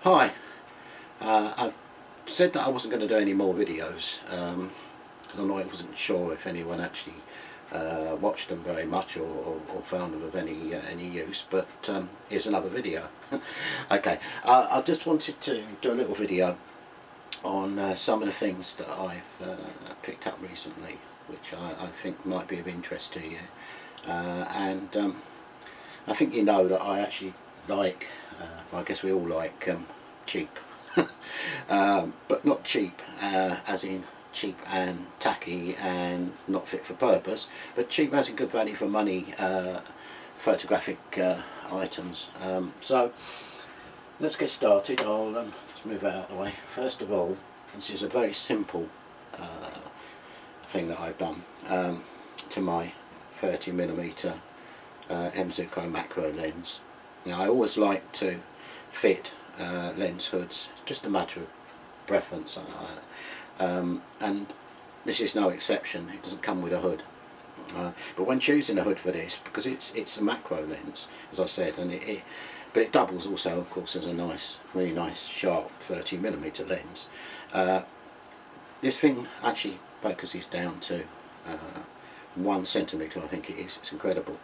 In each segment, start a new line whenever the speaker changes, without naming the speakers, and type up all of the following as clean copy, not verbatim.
Hi, I've said that I wasn't going to do any more videos because I wasn't sure if anyone actually watched them very much or found them of any use, but here's another video. Okay, I just wanted to do a little video on some of the things that I've picked up recently, which I think might be of interest to you, and I think you know that I actually like, well, I guess we all like cheap, but not cheap as in cheap and tacky and not fit for purpose, but cheap as in good value for money photographic items. So let's get started. I'll just move out of the way. First of all, this is a very simple thing that I've done to my 30mm M-Zuiko macro lens. Now, I always like to fit lens hoods, just a matter of preference, and this is no exception. It doesn't come with a hood, but when choosing a hood for this, because it's a macro lens, as I said, and but it doubles also, of course, as a really nice sharp 30mm lens. This thing actually focuses down to 1 centimetre, I think it is. It's incredible.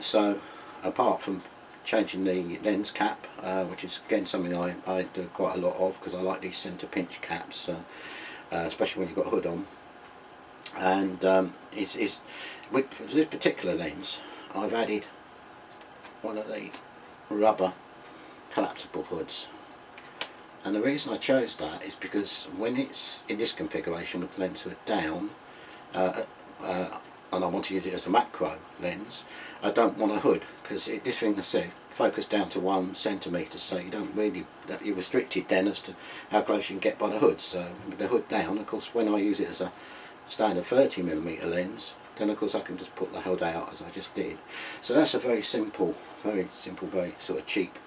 So apart from changing the lens cap, which is again something I do quite a lot of, because I like these centre pinch caps, especially when you've got a hood on. And with this particular lens, I've added one of the rubber collapsible hoods, and the reason I chose that is because when it's in this configuration with the lens hood down, and I want to use it as a macro lens, I don't want a hood, because this thing, I said, focused down to 1 centimetre, so you don't really, you're restricted then as to how close you can get by the hood. So with the hood down, of course, when I use it as a standard 30mm lens, then of course I can just put the hood out as I just did. So that's a very simple, very sort of cheap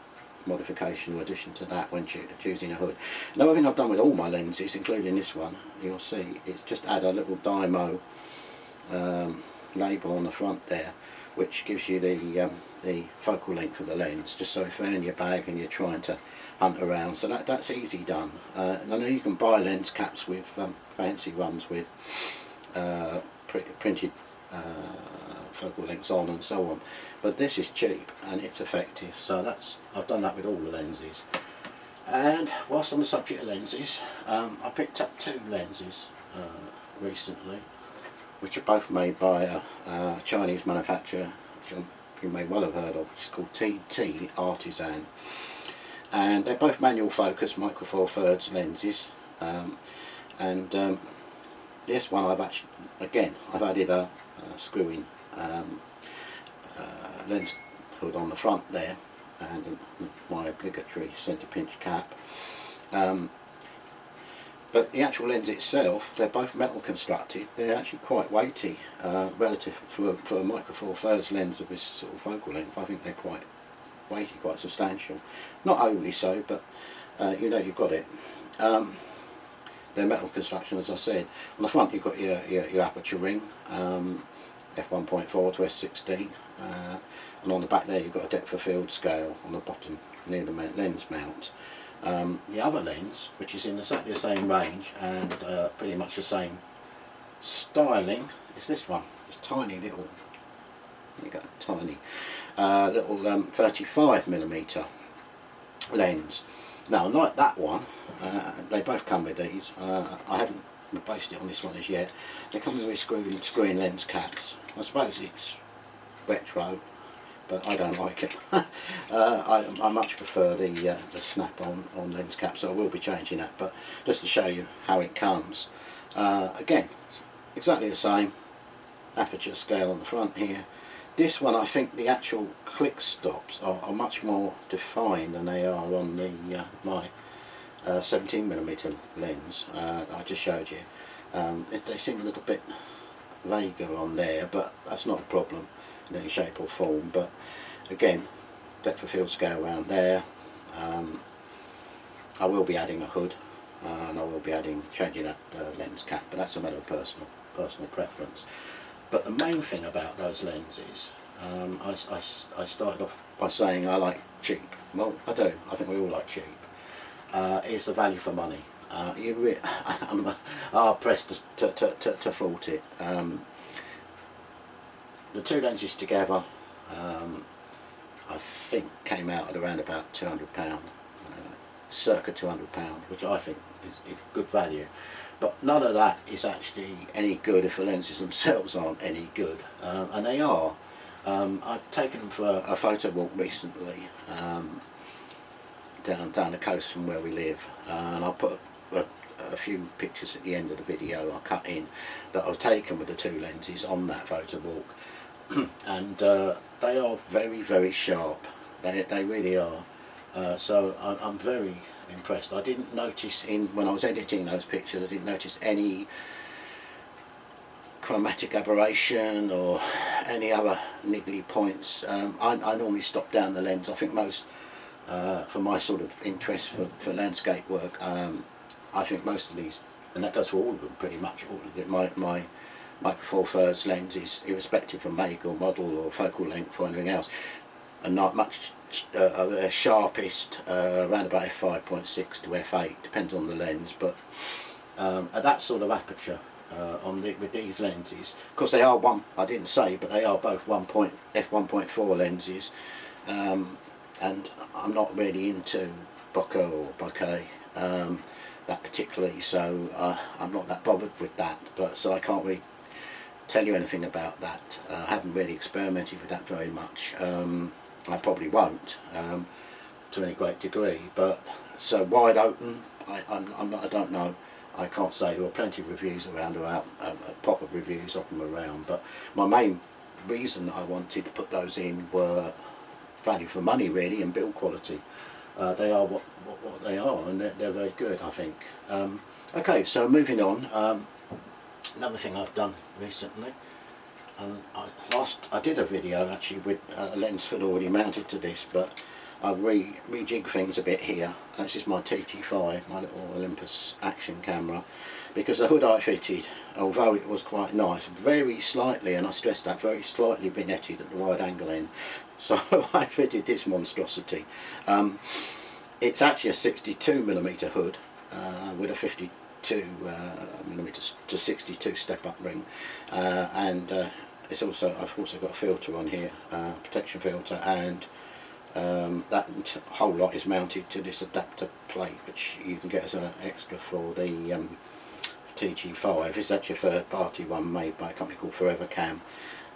modification or addition to that when choosing a hood. Another thing I've done with all my lenses, including this one, you'll see, is just add a little Dymo label on the front there, which gives you the focal length of the lens, just so if they're in your bag and you're trying to hunt around. So that's easy done. And I know you can buy lens caps with fancy ones with printed focal lengths on and so on, but this is cheap and it's effective, so I've done that with all the lenses. And whilst on the subject of lenses, I picked up 2 lenses recently, which are both made by a Chinese manufacturer, which you may well have heard of, which is called TT Artisan, and they're both manual focus Micro Four Thirds lenses. This one I've added a screw-in lens hood on the front there, and my obligatory centre pinch cap. But the actual lens itself, they're both metal constructed. They're actually quite weighty relative for a Micro Four Thirds lens of this sort of focal length. I think they're quite weighty, quite substantial. Not overly so, but you know you've got it. They're metal construction, as I said. On the front you've got your aperture ring, f1.4 to f16, and on the back there you've got a depth of field scale on the bottom near the lens mount. The other lens, which is in exactly the same range and pretty much the same styling, is this one. This tiny little, there you go, tiny little 35mm lens. Now, like that one, they both come with these. I haven't replaced it on this one as yet. They come with screw-in lens caps. I suppose it's retro, but I don't like it. I much prefer the snap-on lens cap, so I will be changing that. But just to show you how it comes, again, exactly the same aperture scale on the front here. This one, I think the actual click stops are much more defined than they are on the my 17mm lens I just showed you. They seem a little bit vaguer on there, but that's not a problem in any shape or form. But again, depth of field scale around there. I will be adding a hood, and I will be changing that lens cap, but that's a matter of personal preference. But the main thing about those lenses I started off by saying I like cheap. Well, I do. I think we all like cheap. Is the value for money. I'm hard pressed to fault it. The two lenses together, I think, came out at around about £200, circa £200, which I think is good value. But none of that is actually any good if the lenses themselves aren't any good, and they are. I've taken them for a photo walk recently, down the coast from where we live, and I'll put a few pictures at the end of the video I'll cut in that I've taken with the two lenses on that photo walk. And they are very, very sharp. They really are. So I'm very impressed. I didn't notice when I was editing those pictures, I didn't notice any chromatic aberration or any other niggly points. I normally stop down the lens. I think most, for my sort of interest for landscape work, I think most of these, and that goes for all of them pretty much, all of it, my Micro Four Thirds lenses, irrespective of make or model or focal length or anything else, are not much sharpest around about f5.6 to f8, depends on the lens, but at that sort of aperture with these lenses, of course they are I didn't say, but they are both f1.4 lenses, and I'm not really into bokeh or bokeh that particularly, so I'm not that bothered with that, but so I can't really tell you anything about that. I haven't really experimented with that very much. I probably won't to any great degree, but so wide open, I'm not, I don't know, I can't say. There were plenty of reviews around about proper reviews of them around, but my main reason that I wanted to put those in were value for money really, and build quality. They are what they are, and they're very good, I think. Okay, so moving on, another thing I've done recently, and I did a video actually with a lens hood already mounted to this, but I rejig things a bit here. This is my TG5, my little Olympus action camera, because the hood I fitted, although it was quite nice, very slightly, and I stress that, very slightly vignetted at the wide angle end. So I fitted this monstrosity. It's actually a 62mm hood with a 52mm to 62 step-up ring, and I've also got a filter on here, protection filter, and that whole lot is mounted to this adapter plate, which you can get as an extra for the TG5. It's actually a third party one made by a company called Forever Cam,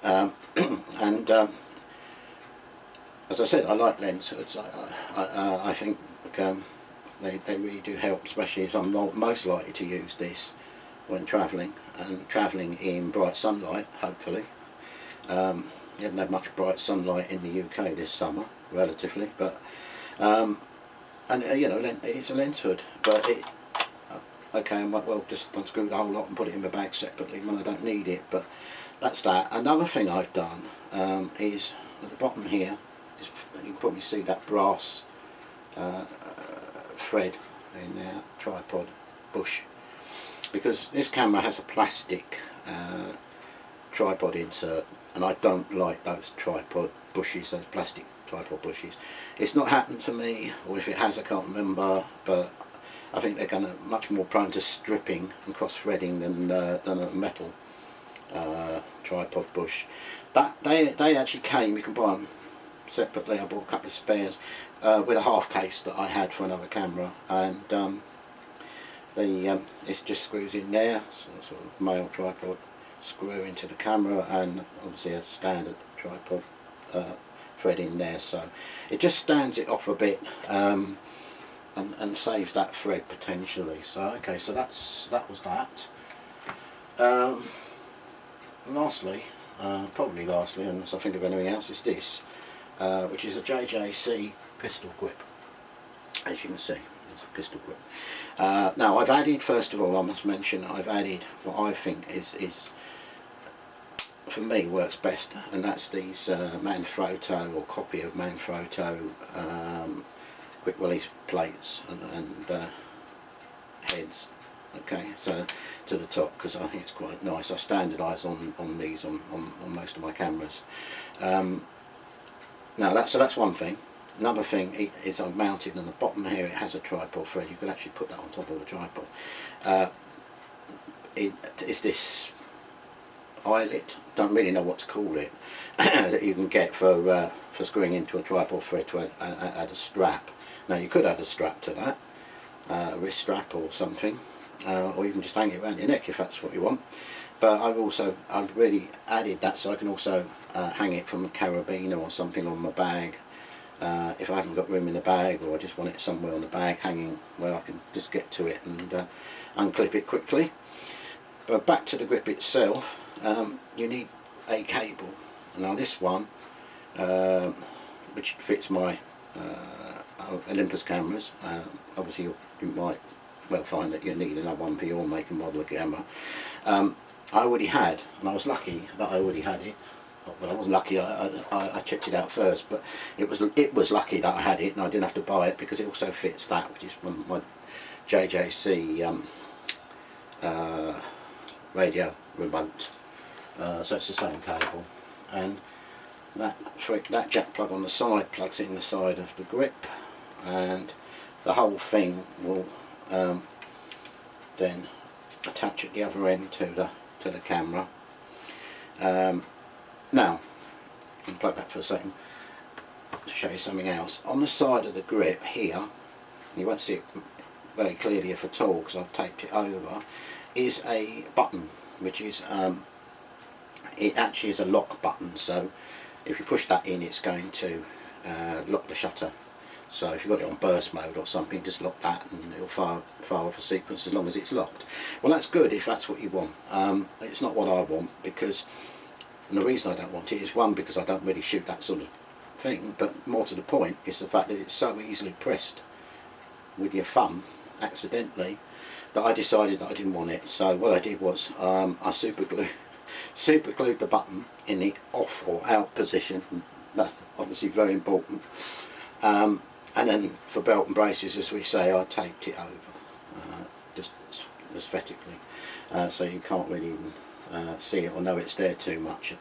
and as I said, I like lens hoods. I think they really do help, especially as I'm most likely to use this when travelling, and travelling in bright sunlight, hopefully. You haven't had much bright sunlight in the UK this summer, relatively, but you know, it's a lens hood, but okay, I might well just unscrew the whole lot and put it in my bag separately when I don't need it, but that's that. Another thing I've done is at the bottom here, you can probably see that brass thread in our tripod bush, because this camera has a plastic tripod insert, and I don't like those tripod bushes, those plastic tripod bushes. It's not happened to me, or if it has I can't remember, but I think they're much more prone to stripping and cross-threading than a metal tripod bush. They actually came, you can buy them separately. I bought a couple of spares with a half case that I had for another camera, and it just screws in there, so sort of male tripod screw into the camera, and obviously a standard tripod thread in there, so it just stands it off a bit and saves that thread potentially. So okay, so that was that. Probably lastly, unless I think of anything else, is this, which is a JJC pistol grip. As you can see, it's a pistol grip. Now I've added, first of all, I must mention, I've added what I think is for me works best, and that's these Manfrotto, or copy of Manfrotto quick release plates and heads okay, so to the top, because I think it's quite nice. I standardise on these on most of my cameras. Now that's one thing. Another thing is I've mounted on the bottom here, it has a tripod thread. You could actually put that on top of a tripod. It is this eyelet, don't really know what to call it, that you can get for screwing into a tripod thread to add a strap. Now you could add a strap to that, a wrist strap or something, or even just hang it around your neck if that's what you want. But I've really added that so I can also hang it from a carabiner or something on my bag. If I haven't got room in the bag, or I just want it somewhere on the bag hanging where I can just get to it and unclip it quickly. But back to the grip itself, you need a cable. Now this one, which fits my Olympus cameras, obviously you might well find that you need another one for your make and model of camera. I already had, and I was lucky that I already had it. Well, I wasn't lucky, I checked it out first, but it was lucky that I had it and I didn't have to buy it, because it also fits that, which is my JJC radio remote. So it's the same cable, and that jack plug on the side plugs in the side of the grip, and the whole thing will then attach at the other end to the camera. Now, I'll plug that for a second to show you something else. On the side of the grip here, you won't see it very clearly if at all because I've taped it over, is a button, which is it actually is a lock button. So if you push that in, it's going to lock the shutter. So if you've got it on burst mode or something, just lock that and it'll fire off a sequence as long as it's locked. Well, that's good if that's what you want. It's not what I want, because, and the reason I don't want it is, one, because I don't really shoot that sort of thing, but more to the point is the fact that it's so easily pressed with your thumb accidentally that I decided that I didn't want it. So what I did was I super glued the button in the off or out position. That's obviously very important. And then for belt and braces, as we say, I taped it over just aesthetically, so you can't really even see it or know it's there too much.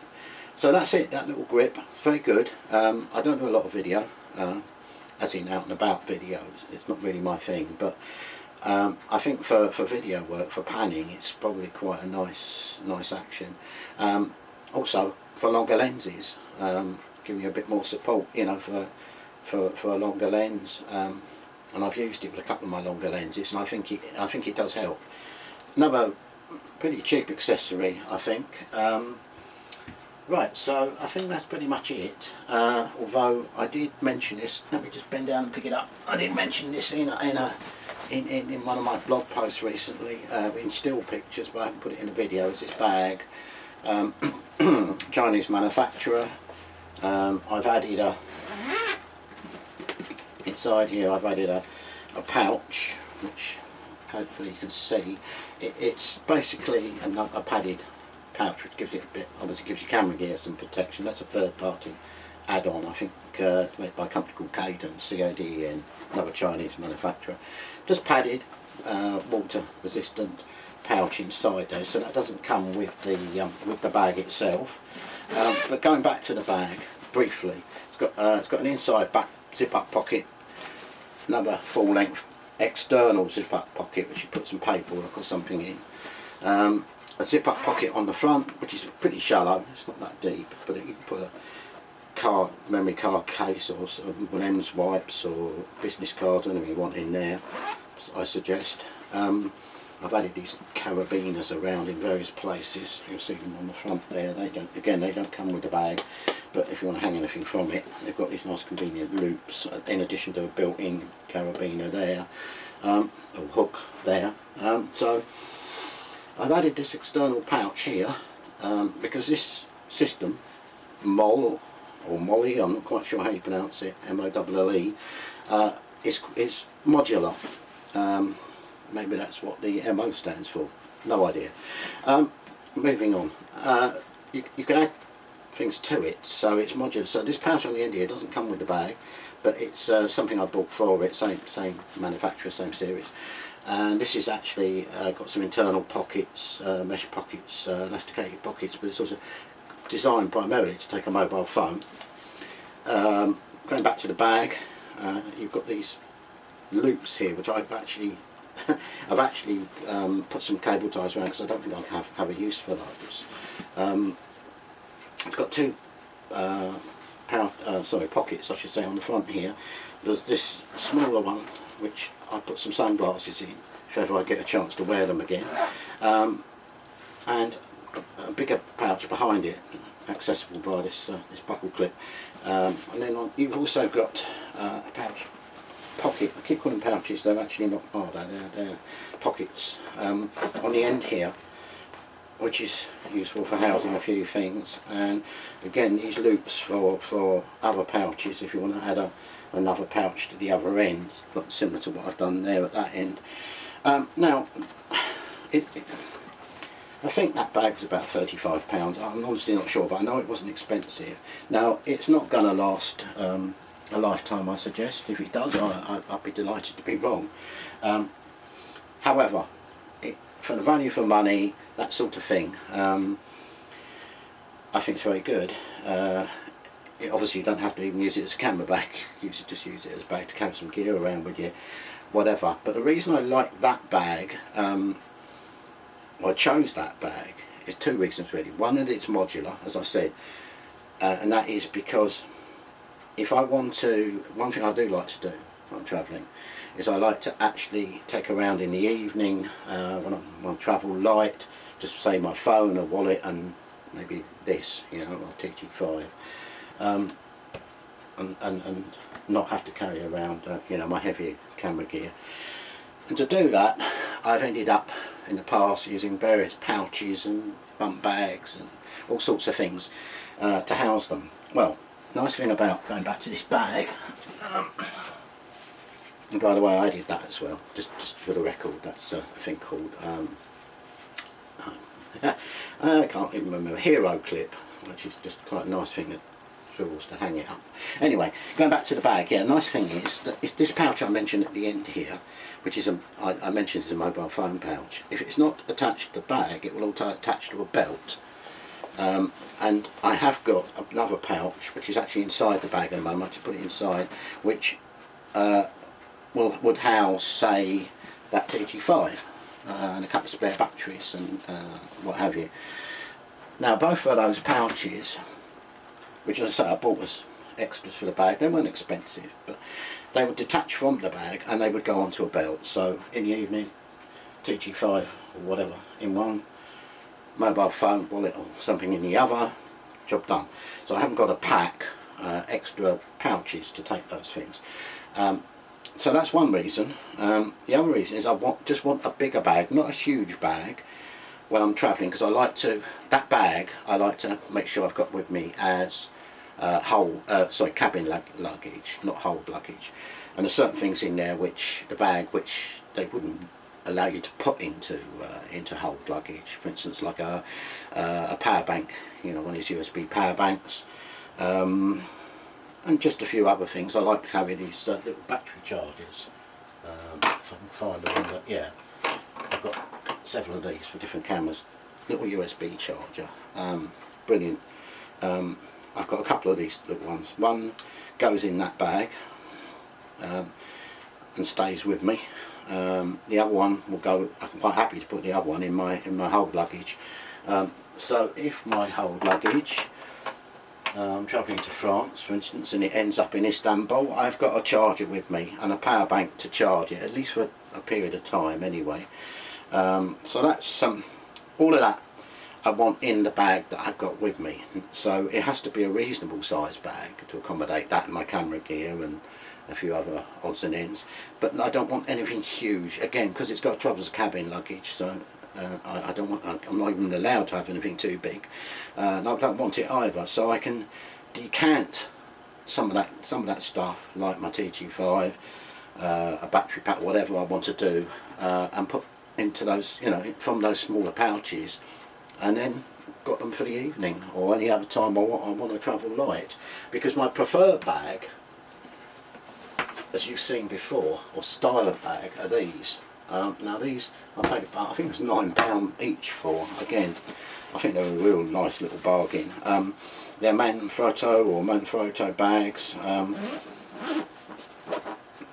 So that's it, that little grip, very good. I don't do a lot of video, as in out and about videos, it's not really my thing, but I think for video work, for panning, it's probably quite a nice action. Also for longer lenses, giving you a bit more support, you know, for a longer lens, and I've used it with a couple of my longer lenses, and I think it does help. Another pretty cheap accessory, I think. Right, so I think that's pretty much it. Although I did mention this, let me just bend down and pick it up. I did mention this in one of my blog posts recently, in still pictures, but I haven't put it in a video. It's this bag, Chinese manufacturer. I've added inside here I've added a pouch, which hopefully you can see. It's basically a padded pouch, which gives it a bit, obviously gives your camera gear some protection. That's a third party add-on, I think, made by a company called Cadence, C-A-D-E-N, another Chinese manufacturer. Just padded, water resistant pouch inside there, so that doesn't come with the bag itself. But going back to the bag briefly, it's got an inside back zip-up pocket, another full-length external zip-up pocket which you put some paperwork or something in, a zip-up pocket on the front which is pretty shallow, it's not that deep, but you can put a memory card case or some lens wipes or business cards, anything you want in there, I suggest. I've added these carabiners around in various places. You'll see them on the front there. They don't come with the bag, but if you want to hang anything from it, they've got these nice convenient loops in addition to a built-in carabiner there, or hook there. So I've added this external pouch here because this system, MOL or Molly, I'm not quite sure how you pronounce it, M-O-L-L-E, is modular. Maybe that's what the MO stands for, no idea. Moving on, you can add things to it, so it's modular. So this pouch on the end here doesn't come with the bag, but it's something I bought for it, same manufacturer, same series. And this is actually got some internal pockets, mesh pockets, elasticated pockets, but it's also designed primarily to take a mobile phone. Going back to the bag, you've got these loops here, which I've actually put some cable ties around, because I don't think I have a use for those. It's got two pockets, I should say, on the front here. There's this smaller one which I put some sunglasses in if ever I get a chance to wear them again, and a bigger pouch behind it, accessible by this buckle clip, and then you've also got a pouch pocket. I keep calling them pouches, they're actually not, they're pockets on the end here, which is useful for housing a few things. And again, these loops for other pouches if you want to add another pouch to the other end, similar to what I've done there at that end. Now, I think that bag was about £35. I'm honestly not sure, but I know it wasn't expensive. Now, it's not going to last a lifetime, I suggest. If it does, I'd be delighted to be wrong. However, for the value for money, that sort of thing, I think it's very good. Obviously you don't have to even use it as a camera bag, just use it as a bag to carry some gear around with you, whatever. But the reason I like that bag, I chose that bag, is two reasons really. One, that it's modular, as I said, and that is because if I want to, one thing I do like to do when I'm travelling is I like to actually take around in the evening when I travel light, just say my phone, a wallet, and maybe this, you know, my TG5, and not have to carry around you know, my heavy camera gear. And to do that, I've ended up in the past using various pouches and bump bags and all sorts of things to house them. Well, nice thing about going back to this bag, and by the way, I did that as well, just for the record. That's a thing called I can't even remember, Hero Clip, which is just quite a nice thing that swivels to hang it up. Anyway, going back to the bag, yeah, nice thing is that if this pouch I mentioned at the end here, which is I mentioned is a mobile phone pouch, if it's not attached to the bag, it will also attach to a belt. And I have got another pouch which is actually inside the bag at the moment. I just put it inside, which would house, say, that TG5 and a couple of spare batteries and what have you. Now, both of those pouches, which, as I say, I bought as extras for the bag, they weren't expensive, but they would detach from the bag and they would go onto a belt. So in the evening, TG5 or whatever in one, mobile phone, wallet or something in the other, job done. So I haven't got to pack extra pouches to take those things. So that's one reason. The other reason is I just want a bigger bag, not a huge bag, when I'm travelling, because I like to, that bag I like to make sure I've got with me as cabin luggage, not hold luggage. And there's certain things in there which the bag, which they wouldn't allow you to put into hold luggage. For instance, like a power bank, you know, one of these USB power banks, and just a few other things. I like having these little battery chargers. If I can find the one that, yeah, I've got several of these for different cameras. Little USB charger, brilliant. I've got a couple of these little ones. One goes in that bag and stays with me. The other one will go. I'm quite happy to put the other one in my hold luggage. So if my hold luggage, I'm travelling to France, for instance, and it ends up in Istanbul, I've got a charger with me and a power bank to charge it, at least for a period of time anyway. So that's all of that I want in the bag that I've got with me. So it has to be a reasonable size bag to accommodate that and my camera gear and a few other odds and ends. But I don't want anything huge, again, because it's got troubles with cabin luggage, so I don't want, I'm not even allowed to have anything too big. And I don't want it either, so I can decant some of that stuff, like my TG5, a battery pack, whatever I want to do, and put into those, you know, from those smaller pouches, and then got them for the evening or any other time I want to travel light. Because my preferred bag as you've seen before, or style of bag, are these. Now these I paid about, I think it was £9 each for. Again, I think they're a real nice little bargain. They're Manfrotto or Manfrotto bags.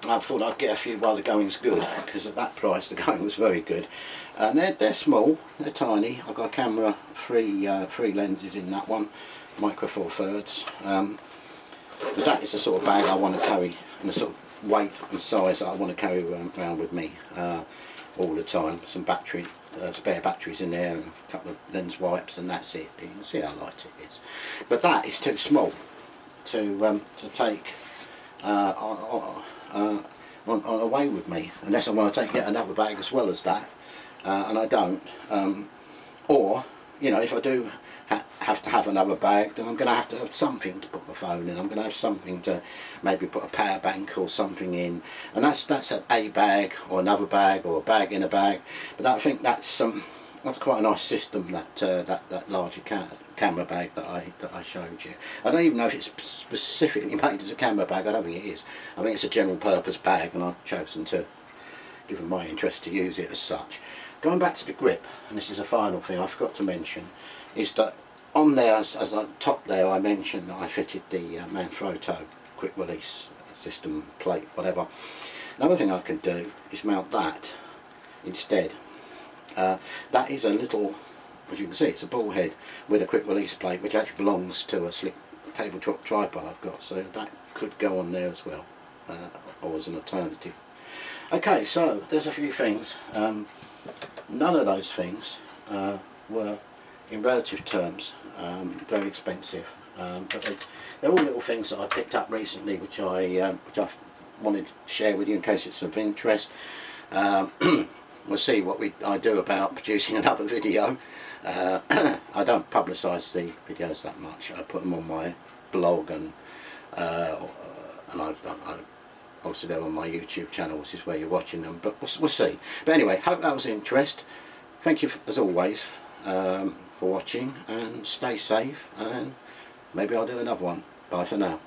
I thought I'd get a few while the going's good, because at that price the going was very good. And they're small, they're tiny. I've got a camera, three lenses in that one, micro four thirds. Because that is the sort of bag I want to carry, and the sort of weight and size that I want to carry around with me all the time. Some battery, spare batteries in there, and a couple of lens wipes, and that's it. You can see how light it is. But that is too small to take on away with me, unless I want to take yet another bag as well as that, and I don't. Or, you know, if I do have to have another bag, then I'm going to have something to put my phone in. I'm going to have something to maybe put a power bank or something in, and that's a bag or another bag or a bag in a bag. But I think that's quite a nice system, that larger camera bag that I showed you. I don't even know if it's specifically made as a camera bag. I don't think it is. I think it's a general purpose bag, and I've chosen to, given my interest, to use it as such. Going back to the grip, and this is a final thing I forgot to mention, is that on there, as on top there, I mentioned that I fitted the Manfrotto quick release system plate, whatever. Another thing I can do is mount that instead. That is a little, as you can see, it's a ball head with a quick release plate, which actually belongs to a slick tabletop tripod I've got, so that could go on there as well, or as an alternative. Okay, so there's a few things. None of those things were, in relative terms, very expensive, but they're all little things that I picked up recently, which I wanted to share with you in case it's of interest. We'll see what I do about producing another video. I don't publicise the videos that much. I put them on my blog, and I obviously they're on my YouTube channel, which is where you're watching them, but we'll see. But anyway, hope that was of interest. Thank you as always for watching, and stay safe, and maybe I'll do another one. Bye for now.